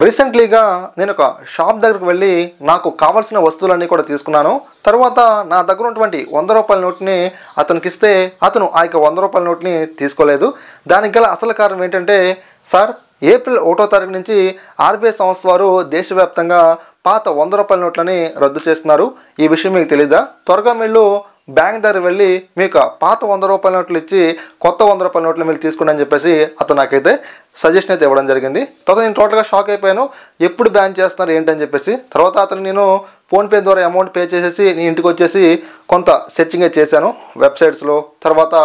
రీసెంట్లీగా నేను ఒక షాప్ దగ్గరికి వెళ్ళి నాకు కావాల్సిన వస్తువులన్నీ కూడా తీసుకున్నాను. తర్వాత నా దగ్గర ఉన్నటువంటి 100 రూపాయల నోట్ని అతనికి ఇస్తే అతను ఆ యొక్క 100 రూపాయల నోట్ని తీసుకోలేదు. దానికి గల అసలు కారణం ఏంటంటే, సార్ ఏప్రిల్ 1వ తారీఖు నుంచి ఆర్బీఐ సంస్థ వారు దేశవ్యాప్తంగా పాత 100 రూపాయల నోట్లని రద్దు చేస్తున్నారు. ఈ విషయం మీకు తెలీదా? త్వరగా మీరు బ్యాంక్ దగ్గర వెళ్ళి మీకు పాత 100 రూపాయల నోట్లు ఇచ్చి కొత్త 100 రూపాయల నోట్లు మీరు తీసుకోండి అని చెప్పేసి అతను నాకైతే సజెషన్ అయితే ఇవ్వడం జరిగింది. తర్వాత నేను టోటల్గా షాక్ అయిపోయాను. ఎప్పుడు బ్యాన్ చేస్తున్నారు ఏంటని చెప్పేసి. తర్వాత అతను నేను ఫోన్పే ద్వారా అమౌంట్ పే చేసేసి నీ ఇంటికి వచ్చేసి కొంత సెర్చింగ్ చేశాను వెబ్సైట్స్లో, తర్వాత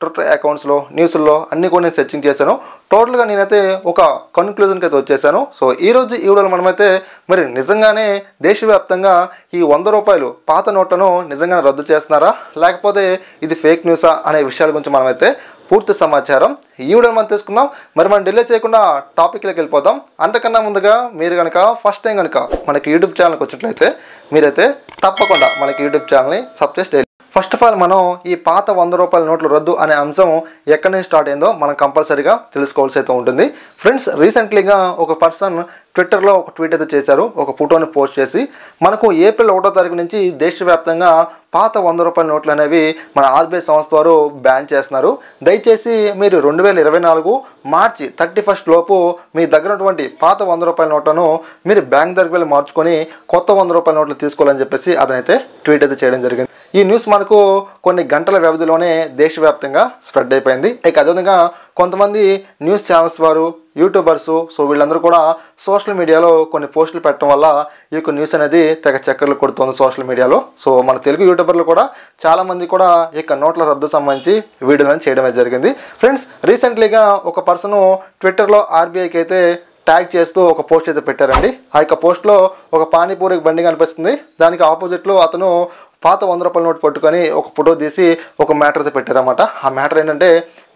ట్విట్టర్ అకౌంట్స్లో, న్యూస్లో అన్నీ కూడా నేను సెర్చింగ్ చేశాను. టోటల్గా నేనైతే ఒక కన్క్లూజన్కి అయితే వచ్చేసాను. సో ఈరోజు ఈ వీడియోలో మనమైతే మరి నిజంగానే దేశవ్యాప్తంగా ఈ 100 రూపాయలు పాత నోట్లను నిజంగానే రద్దు చేస్తున్నారా, లేకపోతే ఇది ఫేక్ న్యూసా అనే విషయాల గురించి మనమైతే పూర్తి సమాచారం ఈ వీడియో మనం తీసుకుందాం. మరి మనం డిలే చేయకుండా టాపిక్లోకి వెళ్ళిపోదాం. అంతకన్నా ముందుగా మీరు కనుక ఫస్ట్ టైం కనుక మనకి యూట్యూబ్ ఛానల్కి వచ్చినట్లయితే మీరైతే తప్పకుండా మనకి యూట్యూబ్ ఛానల్ని సబ్స్క్రైబ్ చేయాలి. ఫస్ట్ ఆఫ్ ఆల్ మనం ఈ పాత 100 రూపాయల నోట్లు రద్దు అనే అంశం ఎక్కడి నుంచి స్టార్ట్ అయిందో మనం కంపల్సరీగా తెలుసుకోవాల్సి అయితే ఉంటుంది. ఫ్రెండ్స్, రీసెంట్లీగా ఒక పర్సన్ ట్విట్టర్లో ఒక ట్వీట్ అయితే చేశారు. ఒక ఫోటోని పోస్ట్ చేసి మనకు ఏప్రిల్ 1వ తారీఖు నుంచి దేశవ్యాప్తంగా పాత 100 రూపాయల నోట్లు అనేవి మన ఆర్బీఐ సంస్థ వారు బ్యాన్ చేస్తున్నారు. దయచేసి మీరు 2024 మార్చి 31 లోపు మీ దగ్గర ఉన్నటువంటి పాత 100 రూపాయల నోట్లను మీరు బ్యాంక్ దగ్గరికి వెళ్ళి మార్చుకొని కొత్త 100 రూపాయల నోట్లు తీసుకోవాలని చెప్పేసి అతనైతే ట్వీట్ అయితే చేయడం జరిగింది. ఈ న్యూస్ మనకు కొన్ని గంటల వ్యవధిలోనే దేశవ్యాప్తంగా స్ప్రెడ్ అయిపోయింది. ఇక అదేవిధంగా కొంతమంది న్యూస్ ఛానల్స్ వారు, యూట్యూబర్స్, సో వీళ్ళందరూ కూడా సోషల్ మీడియాలో కొన్ని పోస్టులు పెట్టడం వల్ల ఈ యొక్క న్యూస్ అనేది తెగ చక్కర్లు కొడుతుంది సోషల్ మీడియాలో. సో మన తెలుగు యూట్యూబర్లు కూడా చాలామంది కూడా ఈ యొక్క నోట్ల రద్దు సంబంధించి వీడియోలను చేయడమే జరిగింది. ఫ్రెండ్స్, రీసెంట్లీగా ఒక పర్సన్ ట్విట్టర్లో ఆర్బీఐకి అయితే ట్యాగ్ చేస్తూ ఒక పోస్ట్ అయితే పెట్టారండి. ఆ యొక్క పోస్ట్లో ఒక పానీపూరి బండి కనిపిస్తుంది. దానికి ఆపోజిట్లో అతను పాత 100 రూపాయల నోట్ పట్టుకొని ఒక ఫోటో తీసి ఒక మ్యాటర్ అయితే పెట్టారన్నమాట. ఆ మ్యాటర్ ఏంటంటే,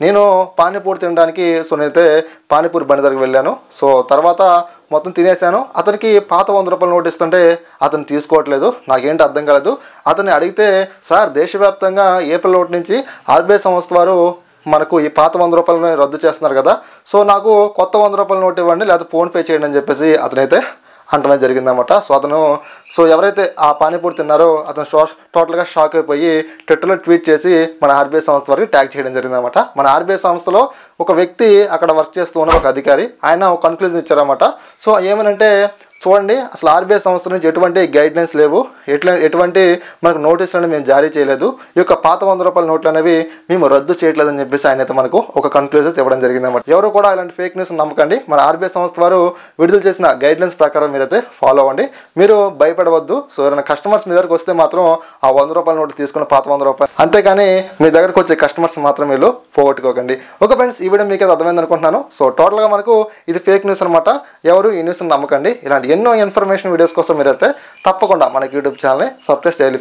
నేను పానీపూరి తినడానికి నేనైతే పానీపూరి బండి దగ్గరికి వెళ్ళాను. సో తర్వాత మొత్తం తినేసాను. అతనికి పాత 100 రూపాయల నోట్ ఇస్తుంటే అతను తీసుకోవట్లేదు. నాకేంటి అర్థం కాలేదు. అతన్ని అడిగితే, సార్ దేశవ్యాప్తంగా ఏప్రిల్ 1 నుంచి ఆర్బీఐ సంస్థ వారు మనకు ఈ పాత 100 రూపాయలను రద్దు చేస్తున్నారు కదా, సో నాకు కొత్త 100 రూపాయల నోట్ ఇవ్వండి లేకపోతే ఫోన్పే చేయండి అని చెప్పేసి అతనైతే అంటమే జరిగిందన్నమాట. సో ఎవరైతే ఆ పానీపూరి తిన్నారో అతను టోటల్గా షాక్ అయిపోయి ట్విట్టర్లో ట్వీట్ చేసి మన ఆర్బీఐ సంస్థ వరకు ట్యాగ్ చేయడం జరిగిందన్నమాట. మన ఆర్బీఐ సంస్థలో ఒక వ్యక్తి అక్కడ వర్క్ చేస్తూ ఉన్న ఒక అధికారి, ఆయన ఒక కన్క్లూజన్ ఇచ్చారన్నమాట. సో ఏమనంటే, చూడండి, అసలు ఆర్బీఐ సంస్థ నుంచి ఎటువంటి గైడ్లైన్స్ లేవు, ఎటువంటి మనకు నోటీసులను మేము జారీ చేయలేదు, ఈ యొక్క పాత 100 రూపాయల నోట్లు అనేవి మేము రద్దు చేయట్లేదని చెప్పేసి ఆయన అయితే మనకు ఒక కన్క్లూజన్ ఇవ్వడం జరిగిందన్నమాట. ఎవరు కూడా ఇలాంటి ఫేక్ న్యూస్ నమ్మకండి. మన ఆర్బీఐ సంస్థ వారు విడుదల చేసిన గైడ్లైన్స్ ప్రకారం మీరైతే ఫాలో అవ్వండి. మీరు భయపడవద్దు. సో ఎవరైనా కస్టమర్స్ మీ దగ్గరకు వస్తే మాత్రం ఆ 100 రూపాయల నోట్లు తీసుకున్న పాత 100 రూపాయలు, అంతేగాని మీ దగ్గరకు వచ్చే కస్టమర్స్ మాత్రం వీళ్ళు పోగొట్టుకోకండి. ఓకే ఫ్రెండ్స్, ఈ వీడియో మీకు అయితే అర్థమైంది అనుకుంటున్నాను. సో టోటల్గా మనకు ఇది ఫేక్ న్యూస్ అనమాట. ఎవరు ఈ న్యూస్ని నమ్మకండి. ఇలాంటి ఎన్నో ఇన్ఫర్మేషన్ వీడియోస్ కోసం మీరైతే తప్పకుండా మనకి యూట్యూబ్ ఛానల్ని సబ్స్క్రైబ్ చేయాలి.